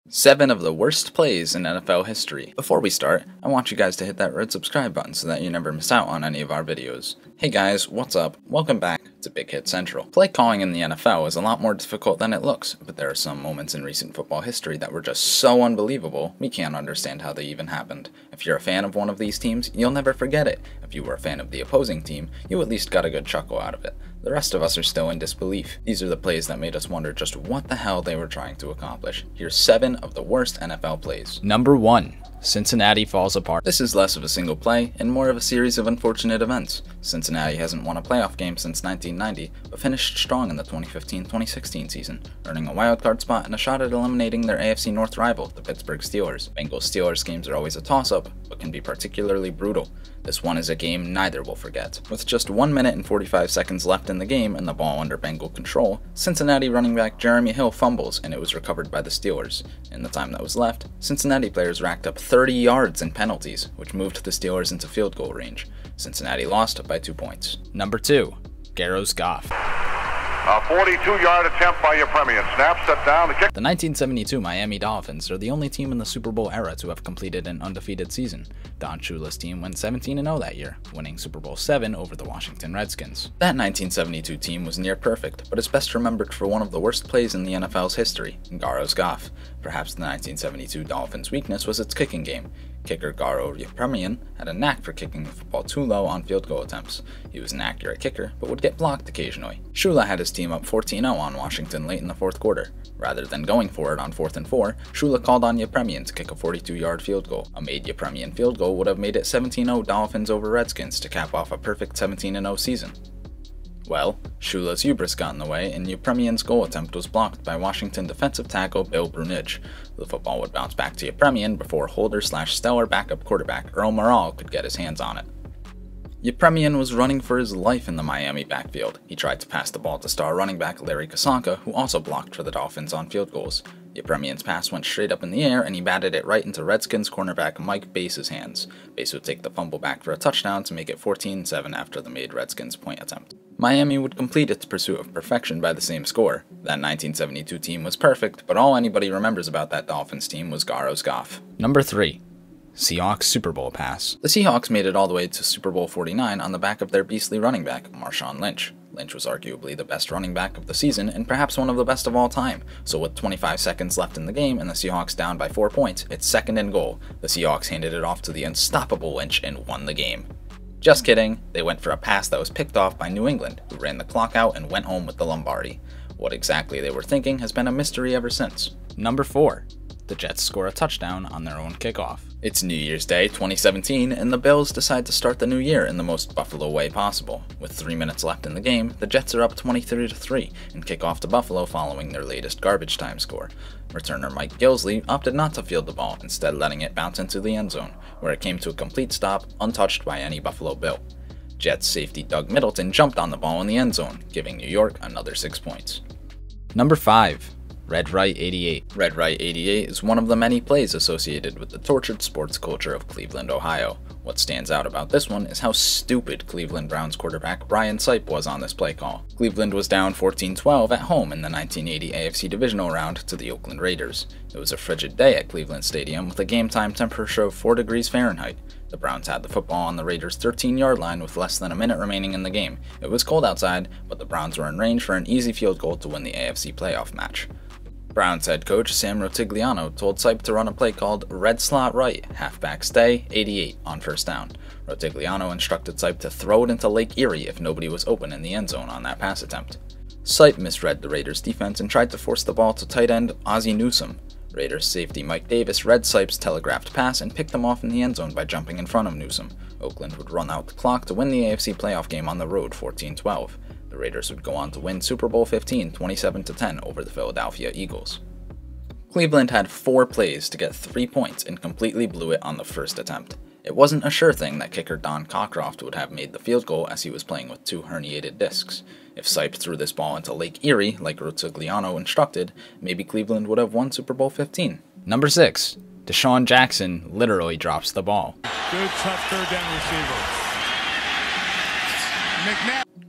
7 of the worst plays in NFL history. Before we start, I want you guys to hit that red subscribe button so that you never miss out on any of our videos. Hey guys, what's up? Welcome back to Big Hit Central. Play calling in the NFL is a lot more difficult than it looks, but there are some moments in recent football history that were just so unbelievable, we can't understand how they even happened. If you're a fan of one of these teams, you'll never forget it. If you were a fan of the opposing team, you at least got a good chuckle out of it. The rest of us are still in disbelief. These are the plays that made us wonder just what the hell they were trying to accomplish. Here's 7 of the worst NFL plays. Number 1. Cincinnati falls apart. This is less of a single play and more of a series of unfortunate events. Cincinnati hasn't won a playoff game since 1990, but finished strong in the 2015-2016 season, earning a wildcard spot and a shot at eliminating their AFC North rival, the Pittsburgh Steelers. Bengals-Steelers games are always a toss-up, but can be particularly brutal. This one is a game neither will forget. With just 1 minute and 45 seconds left in the game and the ball under Bengal control, Cincinnati running back Jeremy Hill fumbles and it was recovered by the Steelers. In the time that was left, Cincinnati players racked up 30 yards in penalties, which moved the Steelers into field goal range. Cincinnati lost by 2 points. Number 2. Goff. A 42-yard attempt by Yepremian. Snap, set down, the kick. The 1972 Miami Dolphins are the only team in the Super Bowl era to have completed an undefeated season. Don Shula's team went 17-0 that year, winning Super Bowl VII over the Washington Redskins. That 1972 team was near perfect, but is best remembered for one of the worst plays in the NFL's history, Goff. Perhaps the 1972 Dolphins' weakness was its kicking game. Kicker Garo Yepremian had a knack for kicking the football too low on field goal attempts. He was an accurate kicker, but would get blocked occasionally. Shula had his team up 14-0 on Washington late in the fourth quarter. Rather than going for it on 4th and 4, Shula called on Yepremian to kick a 42-yard field goal. A made Yepremian field goal would have made it 17-0 Dolphins over Redskins to cap off a perfect 17-0 season. Well, Shula's hubris got in the way, and Yepremian's goal attempt was blocked by Washington defensive tackle Bill Brunidge. The football would bounce back to Yepremian before holder/stellar backup quarterback Earl Morrall could get his hands on it. Yepremian was running for his life in the Miami backfield. He tried to pass the ball to star running back Larry Kasanka, who also blocked for the Dolphins on field goals. Yepremian's pass went straight up in the air, and he batted it right into Redskins cornerback Mike Base's hands. Base would take the fumble back for a touchdown to make it 14-7 after the made Redskins point attempt. Miami would complete its pursuit of perfection by the same score. That 1972 team was perfect, but all anybody remembers about that Dolphins team was Goff. Number 3. Seahawks Super Bowl pass. The Seahawks made it all the way to Super Bowl 49 on the back of their beastly running back, Marshawn Lynch. Lynch was arguably the best running back of the season and perhaps one of the best of all time, so with 25 seconds left in the game and the Seahawks down by 4 points, it's 2nd and goal. The Seahawks handed it off to the unstoppable Lynch and won the game. Just kidding, they went for a pass that was picked off by New England, who ran the clock out and went home with the Lombardi. What exactly they were thinking has been a mystery ever since. Number 4. The Jets score a touchdown on their own kickoff. It's New Year's Day 2017, and the Bills decide to start the new year in the most Buffalo way possible. With 3 minutes left in the game, the Jets are up 23-3 and kick off to Buffalo following their latest garbage time score. Returner Mike Gillislee opted not to field the ball, instead letting it bounce into the end zone, where it came to a complete stop, untouched by any Buffalo Bill. Jets safety Doug Middleton jumped on the ball in the end zone, giving New York another 6 points. Number 5. Red Right 88. Red Right 88 is one of the many plays associated with the tortured sports culture of Cleveland, Ohio. What stands out about this one is how stupid Cleveland Browns quarterback Brian Sipe was on this play call. Cleveland was down 14-12 at home in the 1980 AFC Divisional Round to the Oakland Raiders. It was a frigid day at Cleveland Stadium with a game-time temperature of 4 degrees Fahrenheit. The Browns had the football on the Raiders' 13-yard line with less than a minute remaining in the game. It was cold outside, but the Browns were in range for an easy field goal to win the AFC playoff match. Browns head coach Sam Rotigliano told Sipe to run a play called Red Slot Right, Halfback Stay, 88 on 1st down. Rotigliano instructed Sipe to throw it into Lake Erie if nobody was open in the end zone on that pass attempt. Sipe misread the Raiders' defense and tried to force the ball to tight end Ozzie Newsome. Raiders safety Mike Davis read Sipe's telegraphed pass and picked him off in the end zone by jumping in front of Newsome. Oakland would run out the clock to win the AFC playoff game on the road 14-12. The Raiders would go on to win Super Bowl 15 27-10 over the Philadelphia Eagles. Cleveland had 4 plays to get 3 points and completely blew it on the first attempt. It wasn't a sure thing that kicker Don Cockcroft would have made the field goal as he was playing with 2 herniated discs. If Sipe threw this ball into Lake Erie, like Rotigliano instructed, maybe Cleveland would have won Super Bowl 15. Number 6. DeSean Jackson literally drops the ball. Good tough third down receiver.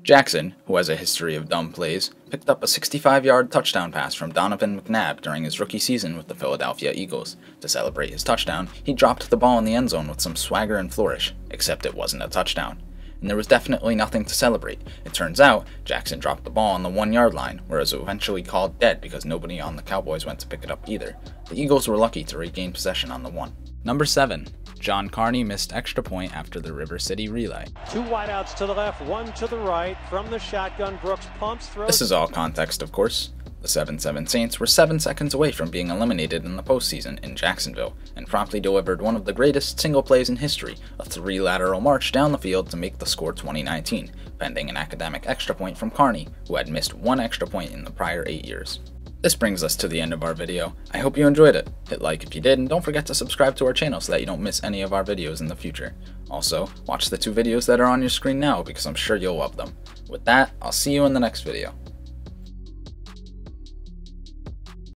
Jackson, who has a history of dumb plays, picked up a 65-yard touchdown pass from Donovan McNabb during his rookie season with the Philadelphia Eagles. To celebrate his touchdown, he dropped the ball in the end zone with some swagger and flourish, except it wasn't a touchdown. And there was definitely nothing to celebrate. It turns out, Jackson dropped the ball on the 1-yard line, where it was eventually called dead because nobody on the Cowboys went to pick it up either. The Eagles were lucky to regain possession on the 1. Number 7. John Carney missed extra point after the River City relay. 2 wideouts to the left, 1 to the right. From the shotgun, Brooks pumps, throws. This is all context, of course. The 7-7 Saints were 7 seconds away from being eliminated in the postseason in Jacksonville, and promptly delivered one of the greatest single plays in history, a 3 lateral march down the field to make the score 2019, pending an academic extra point from Carney, who had missed 1 extra point in the prior 8 years. This brings us to the end of our video. I hope you enjoyed it. Hit like if you did, and don't forget to subscribe to our channel so that you don't miss any of our videos in the future. Also, watch the 2 videos that are on your screen now because I'm sure you'll love them. With that, I'll see you in the next video.